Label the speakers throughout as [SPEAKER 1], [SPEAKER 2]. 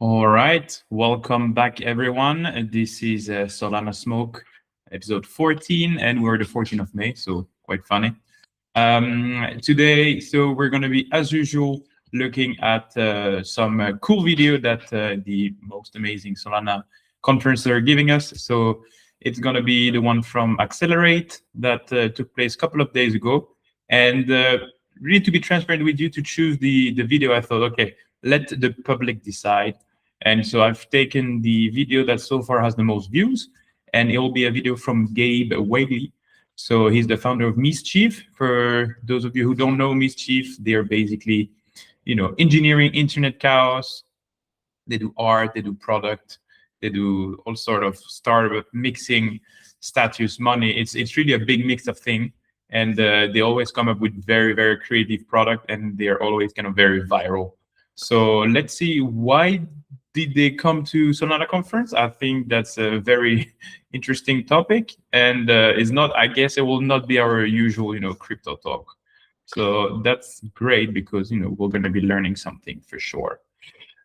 [SPEAKER 1] All right, welcome back, everyone. This is Solana Smoke, episode 14, and we're the 14th of May, so quite funny. Today, we're going to be, as usual, looking at some cool video that the most amazing Solana conference are giving us. So it's going to be the one from Accelerate that took place a couple of days ago. And really, to be transparent with you, to choose the video, I thought, okay, let the public decide. And so I've taken the video that so far has the most views, and it will be a video from Gabe Whaley. So he's the founder of MSCHF. For those of you who don't know MSCHF, they're basically, engineering internet chaos. They do art, they do product, they do all sort of startup mixing, status, money. It's really a big mix of things. And they always come up with very, very creative product, and they're always kind of very viral. So let's see, why did they come to Solana conference? I think that's a very interesting topic, and it's not. I guess it will not be our usual, crypto talk. So that's great because we're going to be learning something for sure.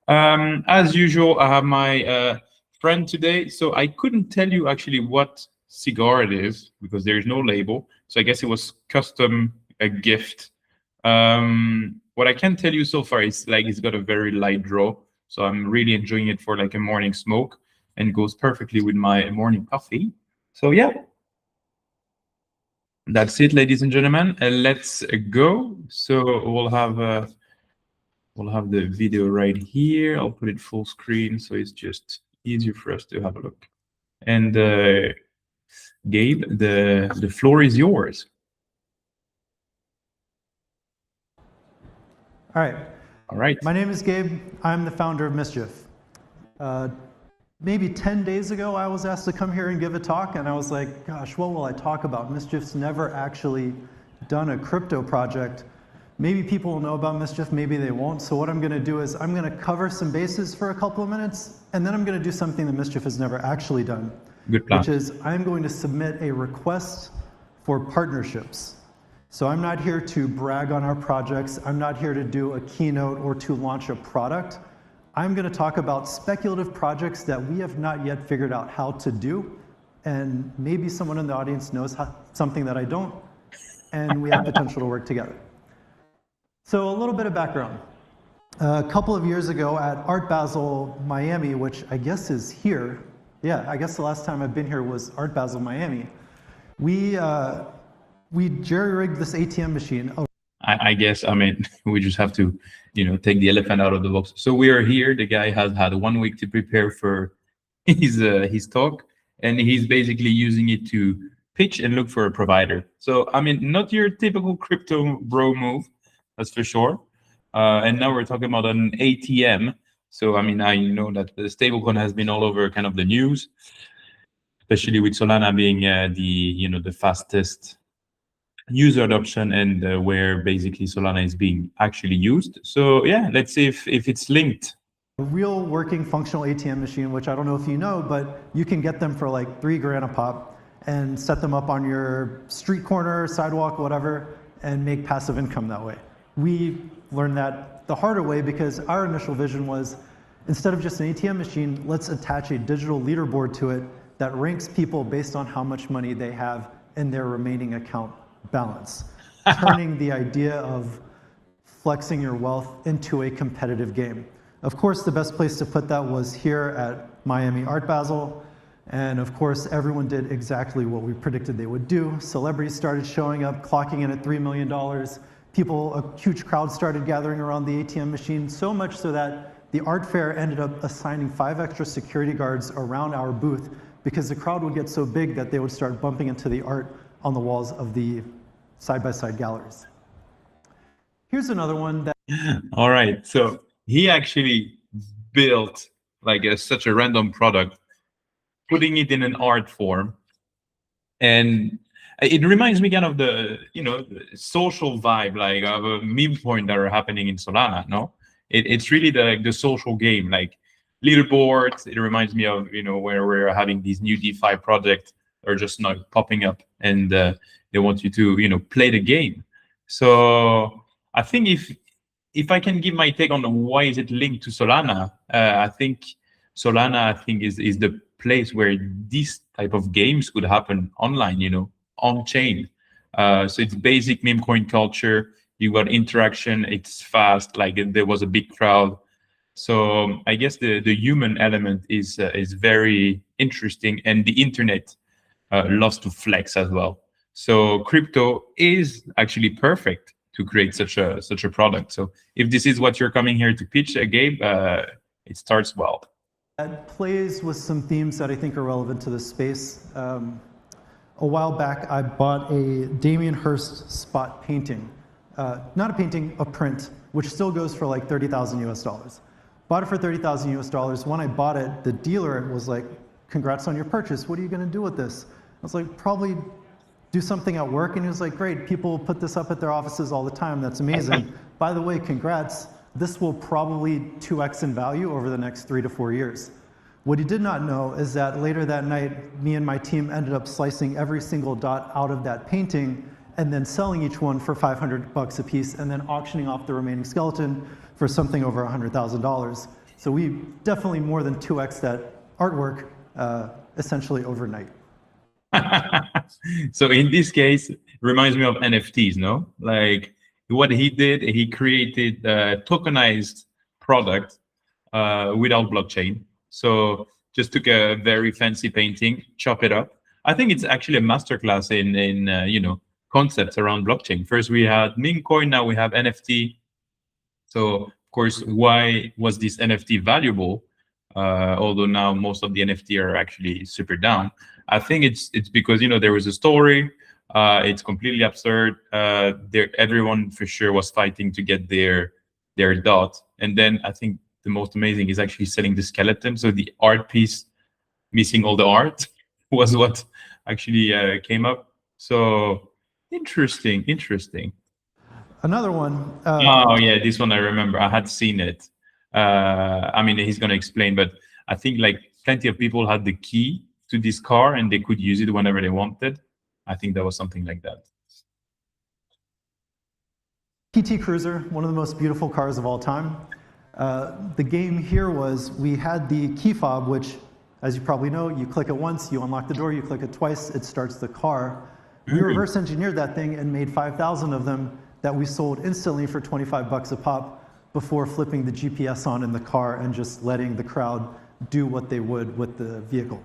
[SPEAKER 1] As usual, I have my friend today. So I couldn't tell you actually what cigar it is because there is no label. So I guess it was custom, a gift. What I can tell you so far is it's got a very light draw. So I'm really enjoying it for like a morning smoke, and goes perfectly with my morning coffee. So yeah, that's it, ladies and gentlemen. Let's go. So we'll have the video right here. I'll put it full screen so it's just easier for us to have a look. And Gabe, the floor is yours.
[SPEAKER 2] All right. My name is Gabe. I'm the founder of MSCHF. Maybe 10 days ago, I was asked to come here and give a talk, and I was like, gosh, what will I talk about? MSCHF's never actually done a crypto project. Maybe people will know about MSCHF, maybe they won't. So what I'm going to do is I'm going to cover some bases for a couple of minutes, and then I'm going to do something that MSCHF has never actually done, which is I'm going to submit a request for partnerships. So I'm not here to brag on our projects. I'm not here to do a keynote or to launch a product. I'm going to talk about speculative projects that we have not yet figured out how to do. And maybe someone in the audience knows something that I don't, and we have potential to work together. So a little bit of background. A couple of years ago at Art Basel Miami, which I guess is here. Yeah, I guess the last time I've been here was Art Basel Miami. We jerry-rigged this ATM machine.
[SPEAKER 1] I guess, we just have to, take the elephant out of the box. So we are here. The guy has had 1 week to prepare for his talk, and he's basically using it to pitch and look for a provider. So, not your typical crypto bro move, that's for sure. And now we're talking about an ATM. So, I know that the stablecoin has been all over kind of the news, especially with Solana being the fastest user adoption and where basically Solana is being actually used. So yeah, let's see if it's linked.
[SPEAKER 2] A real working functional ATM machine, which I don't know if you know, but you can get them for like $3 a pop and set them up on your street corner, sidewalk, whatever, and make passive income that way. We learned that the harder way because our initial vision was, instead of just an ATM machine, let's attach a digital leaderboard to it that ranks people based on how much money they have in their remaining account balance, turning the idea of flexing your wealth into a competitive game. Of course, the best place to put that was here at Miami Art Basel. And of course, everyone did exactly what we predicted they would do. Celebrities started showing up, clocking in at $3 million. A huge crowd started gathering around the ATM machine, so much so that the art fair ended up assigning 5 extra security guards around our booth because the crowd would get so big that they would start bumping into the art on the walls of the side-by-side galleries. Here's another one that...
[SPEAKER 1] All right, so he actually built such a random product, putting it in an art form. And it reminds me kind of the, social vibe, of a Memecoin that are happening in Solana, no? It's really the social game, leaderboards. It reminds me of, where we're having these new DeFi projects are just not popping up, and they want you to, play the game. So I think if I can give my take on why is it linked to Solana, I think Solana, is the place where these type of games could happen online, on chain. So it's basic meme coin culture. You got interaction. It's fast. Like there was a big crowd. So I guess the human element is very interesting, and the internet loves to flex as well. So crypto is actually perfect to create such a product. So if this is what you're coming here to pitch, Gabe, it starts well.
[SPEAKER 2] That plays with some themes that I think are relevant to this space. A while back, I bought a Damien Hirst spot painting. Not a painting, a print, which still goes for like 30,000 US dollars. Bought it for 30,000 US dollars. When I bought it, the dealer was like, congrats on your purchase. What are you gonna do with this? I was like, probably do something at work. And he was like, great, people put this up at their offices all the time. That's amazing. By the way, congrats. This will probably 2x in value over the next 3 to 4 years. What he did not know is that later that night, me and my team ended up slicing every single dot out of that painting and then selling each one for $500 a piece and then auctioning off the remaining skeleton for something over $100,000. So we definitely more than 2x that artwork essentially overnight.
[SPEAKER 1] So in this case, it reminds me of NFTs, no? Like what he did, he created a tokenized product without blockchain. So just took a very fancy painting, chop it up. I think it's actually a masterclass in concepts around blockchain. First we had Memecoin, now we have NFT. So of course, why was this NFT valuable? Although now most of the NFT are actually super down. I think it's because there was a story. It's completely absurd. Everyone for sure was fighting to get their dot. And then I think the most amazing is actually selling the skeleton. So the art piece missing all the art was what actually came up. So interesting.
[SPEAKER 2] Another one.
[SPEAKER 1] Oh yeah, this one I remember. I had seen it. I mean, he's going to explain, but I think like plenty of people had the key to this car and they could use it whenever they wanted. I think that was something like that.
[SPEAKER 2] PT Cruiser, one of the most beautiful cars of all time. The game here was we had the key fob, which, as you probably know, you click it once, you unlock the door, you click it twice, it starts the car. We reverse engineered that thing and made 5,000 of them that we sold instantly for 25 bucks a pop before flipping the GPS on in the car and just letting the crowd do what they would with the vehicle.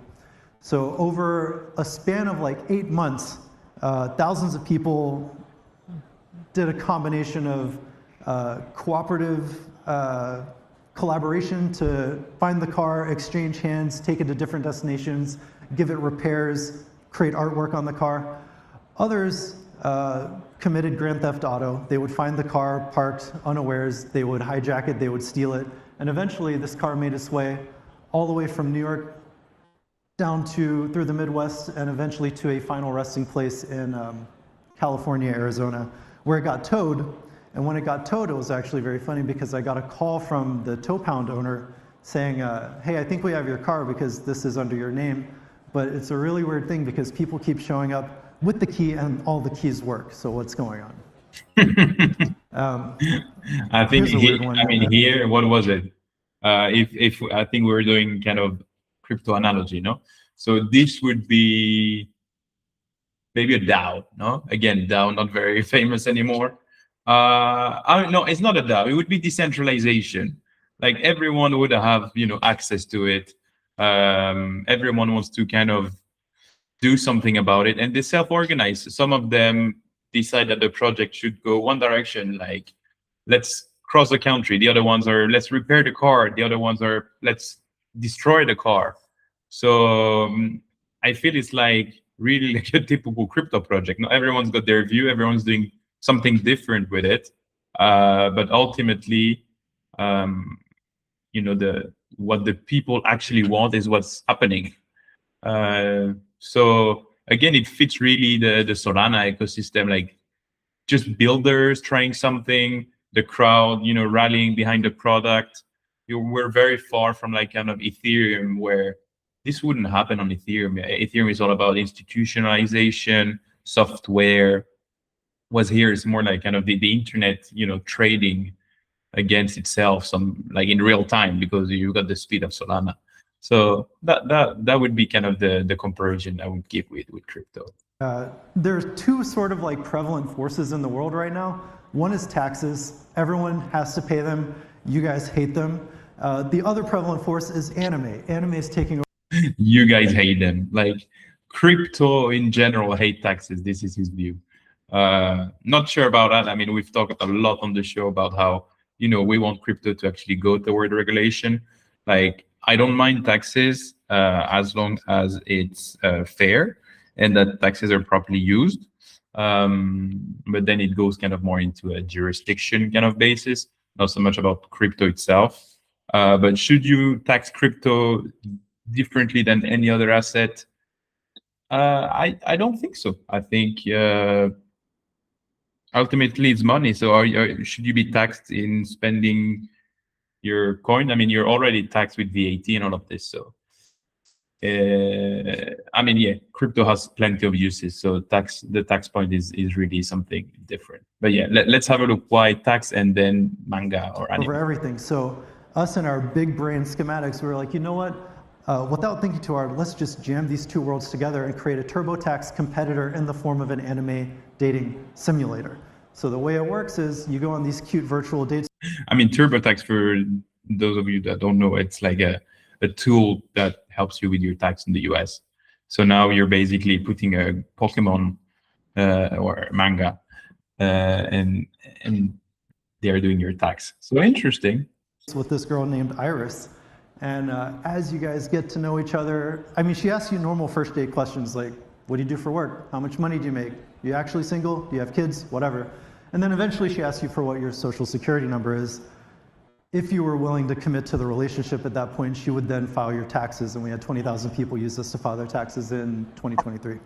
[SPEAKER 2] So over a span of like 8 months, thousands of people did a combination of cooperative collaboration to find the car, exchange hands, take it to different destinations, give it repairs, create artwork on the car. Others committed Grand Theft Auto. They would find the car parked unawares, they would hijack it, they would steal it, and eventually this car made its way all the way from New York down through the Midwest and eventually to a final resting place in California, Arizona, where it got towed. And when it got towed, it was actually very funny because I got a call from the tow pound owner saying, hey, I think we have your car because this is under your name. But it's a really weird thing because people keep showing up with the key and all the keys work. So what's going on?
[SPEAKER 1] I think here, what was it? If I think we were doing kind of crypto analogy, no? So this would be maybe a DAO, no? Again, DAO not very famous anymore. No, it's not a DAO. It would be decentralization. Like everyone would have, access to it. Everyone wants to kind of do something about it, and they self-organize. Some of them decide that the project should go one direction, like let's cross the country. The other ones are let's repair the car. The other ones are let's destroy the car. So I feel it's like really like a typical crypto project. Now everyone's got their view. Everyone's doing something different with it, but ultimately, what the people actually want is what's happening. So again, it fits really the Solana ecosystem, like just builders trying something, the crowd, rallying behind the product. We're very far from like kind of Ethereum, where this wouldn't happen on Ethereum. Ethereum is all about institutionalization, software. Was here is more like kind of the internet, trading. against itself, some like in real time, because you got the speed of Solana. So that would be kind of the comparison I would give with crypto.
[SPEAKER 2] There's two sort of like prevalent forces in the world right now. One is taxes. Everyone has to pay them. You guys hate them. The other prevalent force is anime. Anime is taking over.
[SPEAKER 1] You guys hate them. Like crypto in general hate taxes. This is his view. Not sure about that. I mean, we've talked a lot on the show about how, you know, we want crypto to actually go toward regulation. Like, I don't mind taxes as long as it's fair and that taxes are properly used. But then it goes kind of more into a jurisdiction kind of basis, not so much about crypto itself. But should you tax crypto differently than any other asset? I don't think so. I think ultimately it's money. So should you be taxed in spending your coin? I mean, you're already taxed with VAT and all of this. So I mean, yeah, crypto has plenty of uses. So the tax point is really something different. But yeah, let's have a look why tax and then manga or anime.
[SPEAKER 2] Over everything. So us and our big brain schematics, we were like, you know what? Without thinking too hard, let's just jam these two worlds together and create a TurboTax competitor in the form of an anime dating simulator. So the way it works is you go on these cute virtual dates.
[SPEAKER 1] I mean, TurboTax, for those of you that don't know, it's like a tool that helps you with your tax in the US. So now you're basically putting a Pokemon or manga and they're doing your tax. So interesting.
[SPEAKER 2] With this girl named Iris. And as you guys get to know each other, I mean, she asks you normal first date questions like, what do you do for work? How much money do you make? Are you actually single? Do you have kids? Whatever. And then eventually she asks you for what your social security number is. If you were willing to commit to the relationship at that point, she would then file your taxes. And we had 20,000 people use this to file their taxes in 2023.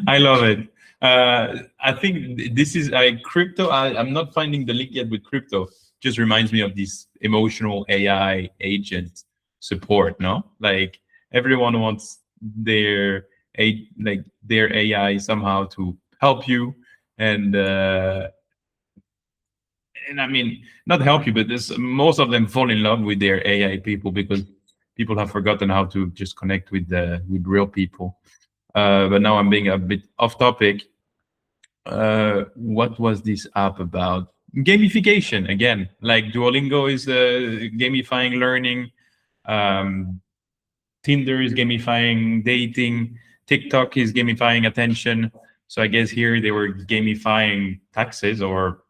[SPEAKER 1] I love it. I think this is crypto. I'm not finding the link yet with crypto. Just reminds me of this emotional AI agent support, no? Like everyone wants their AI somehow to help you and I mean, not help you, but most of them fall in love with their AI people because people have forgotten how to just connect with real people. But now I'm being a bit off topic. What was this app about? Gamification again. Like Duolingo is gamifying learning. Tinder is gamifying dating. TikTok is gamifying attention. So I guess here they were gamifying taxes or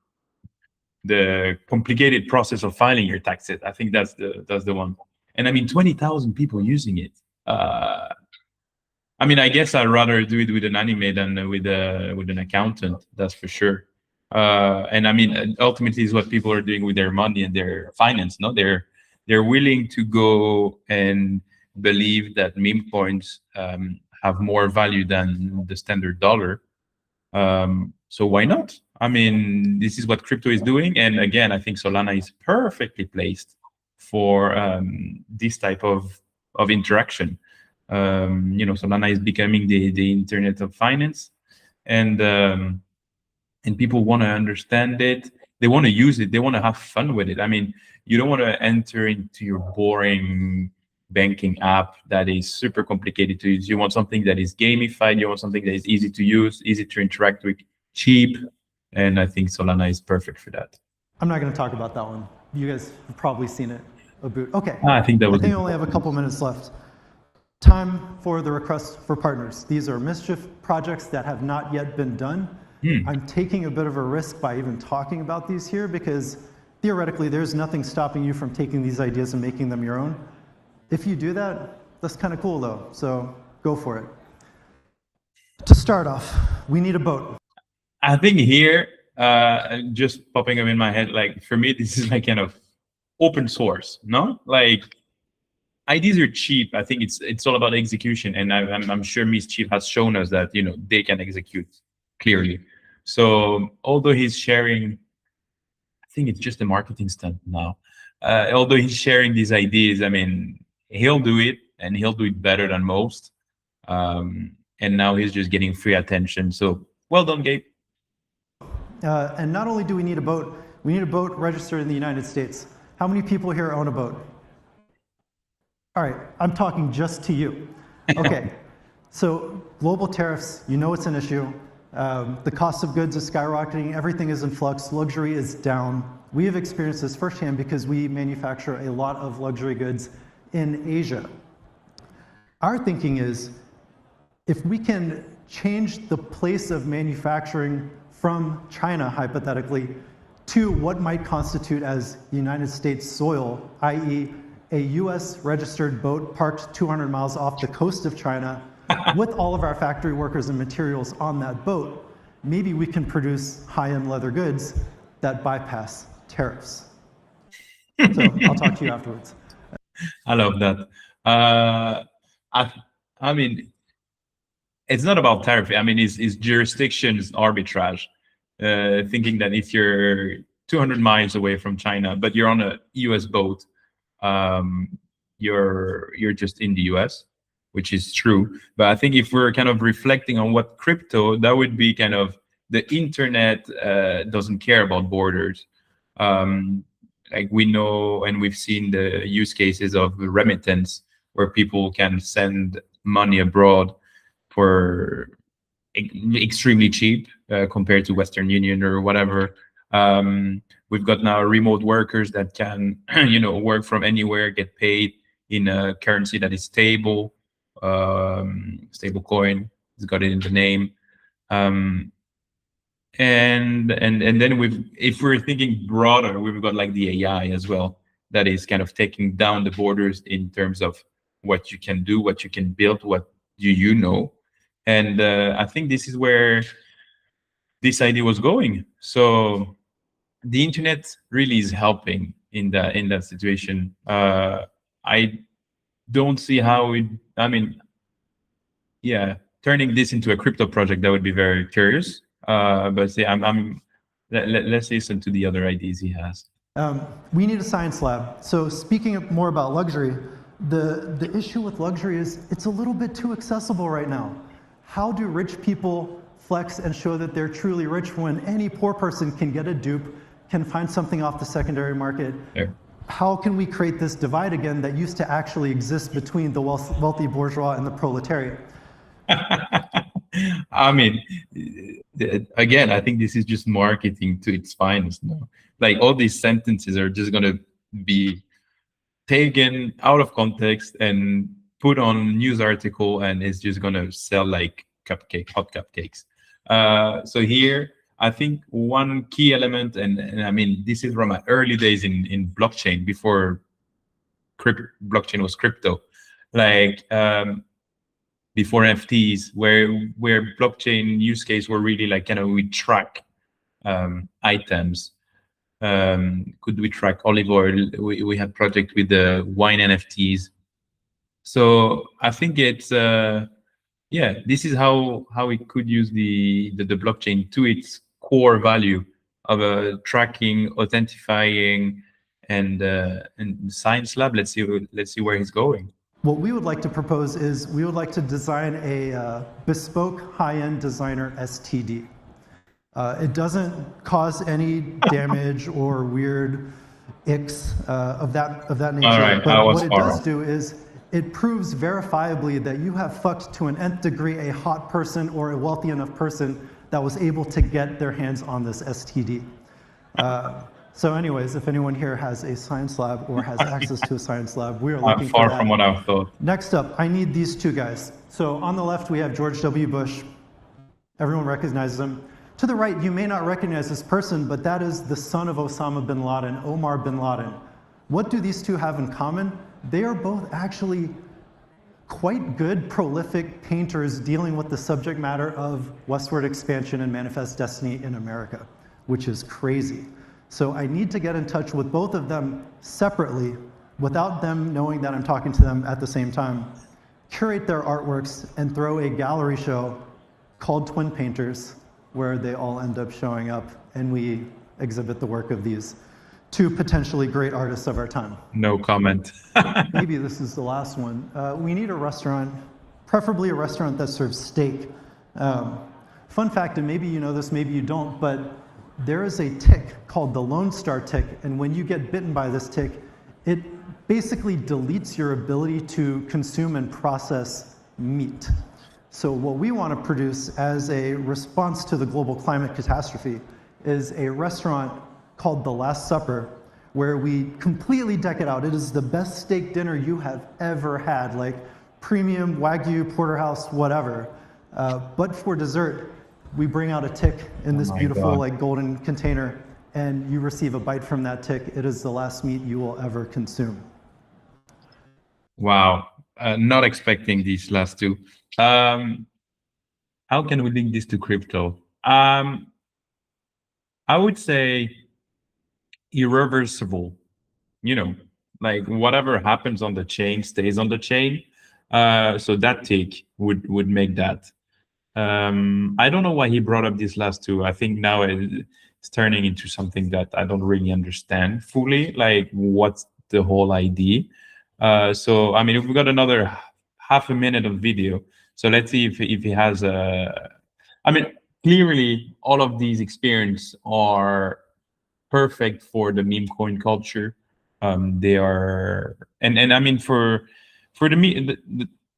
[SPEAKER 1] the complicated process of filing your taxes. I think that's the one. And I mean, 20,000 people using it. I mean, I guess I'd rather do it with an anime than with an accountant. That's for sure. And I mean, ultimately, is what people are doing with their money and their finance. No, they're willing to go and believe that meme coins have more value than the standard dollar. So why not? I mean, this is what crypto is doing. And again, I think Solana is perfectly placed for this type of interaction. You know, Solana is becoming the internet of finance, and people want to understand it. They want to use it. They want to have fun with it. I mean, you don't want to enter into your boring banking app that is super complicated to use. You want something that is gamified. You want something that is easy to use, easy to interact with, cheap. And I think Solana is perfect for that.
[SPEAKER 2] I'm not going to talk about that one. You guys have probably seen it. Okay.
[SPEAKER 1] I think that was.
[SPEAKER 2] I think I only have a couple minutes left. Time for the request for partners. These are MSCHF projects that have not yet been done. I'm taking a bit of a risk by even talking about these here because theoretically there's nothing stopping you from taking these ideas and making them your own. If you do that, that's kind of cool though. So go for it. To start off, we need a boat.
[SPEAKER 1] I think here, just popping up in my head, like for me, this is like kind of open source, no? Like ideas are cheap. I think it's all about execution, and I'm sure MSCHF has shown us that they can execute clearly. So although he's sharing, I think it's just a marketing stunt now. Although he's sharing these ideas, I mean, he'll do it, and he'll do it better than most. And now he's just getting free attention. So well done, Gabe.
[SPEAKER 2] And not only do we need a boat, We need a boat registered in the United States. How many people here own a boat? All right, I'm talking just to you. Okay, so global tariffs, you know it's an issue. The cost of goods is skyrocketing, everything is in flux, luxury is down. We have experienced this firsthand because we manufacture a lot of luxury goods in Asia. Our thinking is, if we can change the place of manufacturing from China, hypothetically, to what might constitute as United States soil, i.e. a US registered boat parked 200 miles off the coast of China with all of our factory workers and materials on that boat, maybe we can produce high-end leather goods that bypass tariffs. So I'll talk to you afterwards.
[SPEAKER 1] I love that. I mean, it's not about tariff. I mean, it's jurisdictions arbitrage. Thinking that if you're 200 miles away from China, but you're on a US boat, you're just in the US, which is true. But I think if we're kind of reflecting on what crypto, that would be kind of the internet doesn't care about borders. Like we know, and we've seen the use cases of remittance where people can send money abroad for extremely cheap compared to Western Union or whatever. We've got now remote workers that can, work from anywhere, get paid in a currency that is stable, stable coin. It's got it in the name. And then if we're thinking broader, we've got like the AI as well, that is kind of taking down the borders in terms of what you can do, what you can build, what do you know. And I think this is where this idea was going. So the internet really is helping in that situation. I don't see how turning this into a crypto project, that would be very curious. But say let's listen to the other ideas he has.
[SPEAKER 2] We need a science lab. So speaking more about luxury, the issue with luxury is it's a little bit too accessible right now. How do rich people flex and show that they're truly rich when any poor person can get a dupe, can find something off the secondary market?
[SPEAKER 1] Yeah.
[SPEAKER 2] How can we create this divide again that used to actually exist between the wealthy bourgeois and the proletariat?
[SPEAKER 1] I mean, again, I think this is just marketing to its finest. No? Like all these sentences are just going to be taken out of context and put on news article, and it's just going to sell like hot cupcakes. So here, I think one key element, and I mean, this is from my early days in blockchain, before blockchain was crypto, like before NFTs, where blockchain use case were really like, we track items. Could we track olive oil? We had project with the wine NFTs. So I think it's this is how we could use the blockchain to its core value of tracking, authentifying, and science lab. Let's see where he's going.
[SPEAKER 2] What we would like to propose is we would like to design a bespoke high-end designer STD. It doesn't cause any damage or weird icks of that nature.
[SPEAKER 1] All right,
[SPEAKER 2] but what it does do is it proves verifiably that you have fucked to an nth degree a hot person or a wealthy enough person that was able to get their hands on this STD. So anyways, if anyone here has a science lab or has access to a science lab, we are looking for that.
[SPEAKER 1] Far from what I thought.
[SPEAKER 2] Next up, I need these two guys. So on the left, we have George W. Bush. Everyone recognizes him. To the right, you may not recognize this person, but that is the son of Osama bin Laden, Omar bin Laden. What do these two have in common? They are both actually quite good, prolific painters dealing with the subject matter of westward expansion and manifest destiny in America, which is crazy. So I need to get in touch with both of them separately without them knowing that I'm talking to them at the same time, curate their artworks, and throw a gallery show called Twin Painters, where they all end up showing up and we exhibit the work of these two potentially great artists of our time.
[SPEAKER 1] No comment.
[SPEAKER 2] Maybe this is the last one. We need a restaurant, preferably a restaurant that serves steak. Fun fact, and maybe you know this, maybe you don't, but there is a tick called the Lone Star tick, and when you get bitten by this tick, it basically deletes your ability to consume and process meat. So what we want to produce as a response to the global climate catastrophe is a restaurant called The Last Supper, where we completely deck it out. It is the best steak dinner you have ever had, like premium Wagyu, porterhouse, whatever. But for dessert, we bring out a tick in this beautiful like golden container, and you receive a bite from that tick. It is the last meat you will ever consume.
[SPEAKER 1] Wow, not expecting these last two. How can we link this to crypto? I would say irreversible. You know, like whatever happens on the chain stays on the chain. So that tick would make that. I don't know why he brought up these last two. I think now it's turning into something that I don't really understand fully, like what's the whole idea. So, I mean, we've got another half a minute of video. So let's see if he has I mean, clearly all of these experiences are perfect for the meme coin culture. They are, and I mean, for the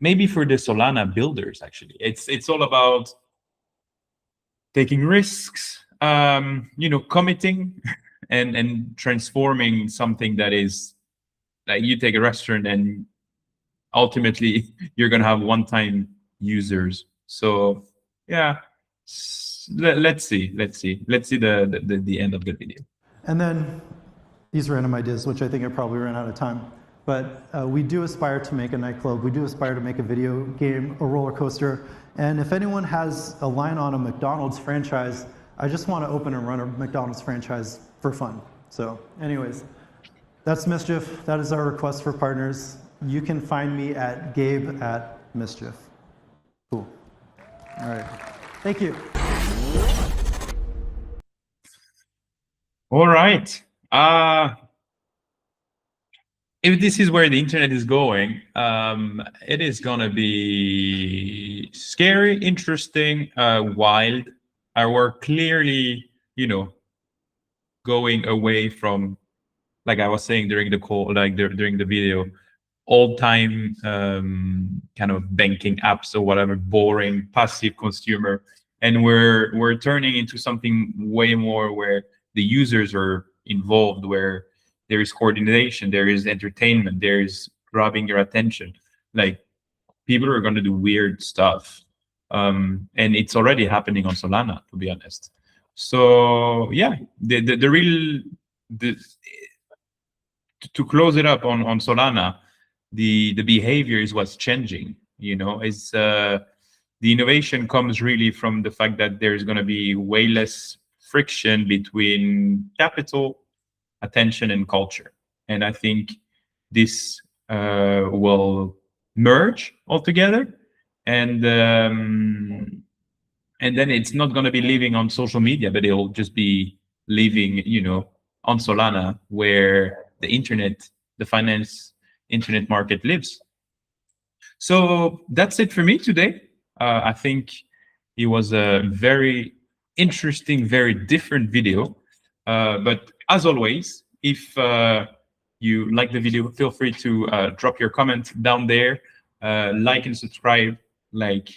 [SPEAKER 1] maybe for the Solana builders, actually, it's all about taking risks, you know, committing and transforming something that is like you take a restaurant and ultimately you're gonna have one-time users. So yeah, let's see the end of the video.
[SPEAKER 2] And then these random ideas, which I think I probably ran out of time. But we do aspire to make a nightclub. We do aspire to make a video game, a roller coaster. And if anyone has a line on a McDonald's franchise, I just want to open and run a McDonald's franchise for fun. So anyways, that's MSCHF. That is our request for partners. You can find me at Gabe@MSCHF. Cool. All right. Thank you.
[SPEAKER 1] All right. If this is where the internet is going, it is gonna be scary, interesting, wild. We're clearly, you know, going away from, like I was saying during the call, like during the video, old-time kind of banking apps or whatever, boring, passive consumer, and we're turning into something way more where the users are involved, where there is coordination, there is entertainment, there is grabbing your attention. Like people are going to do weird stuff, and it's already happening on Solana, to be honest. So yeah, to close it up on Solana, the behavior is what's changing. You know, it's the innovation comes really from the fact that there's going to be way less friction between capital, attention, and culture. And I think this will merge altogether, and then it's not going to be living on social media, but it'll just be living, you know, on Solana, where the internet, the finance internet market lives. So that's it for me today. I think it was a very interesting, very different video. But as always, if you like the video, feel free to drop your comment down there, like and subscribe, like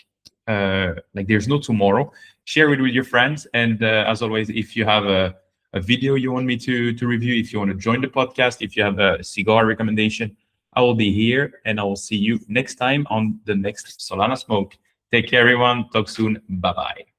[SPEAKER 1] there's no tomorrow. Share it with your friends, and as always, if you have a video you want me to review, if you want to join the podcast, if you have a cigar recommendation, I will be here, and I will see you next time on the next Solana Smoke. Take care, everyone. Talk soon. Bye-bye.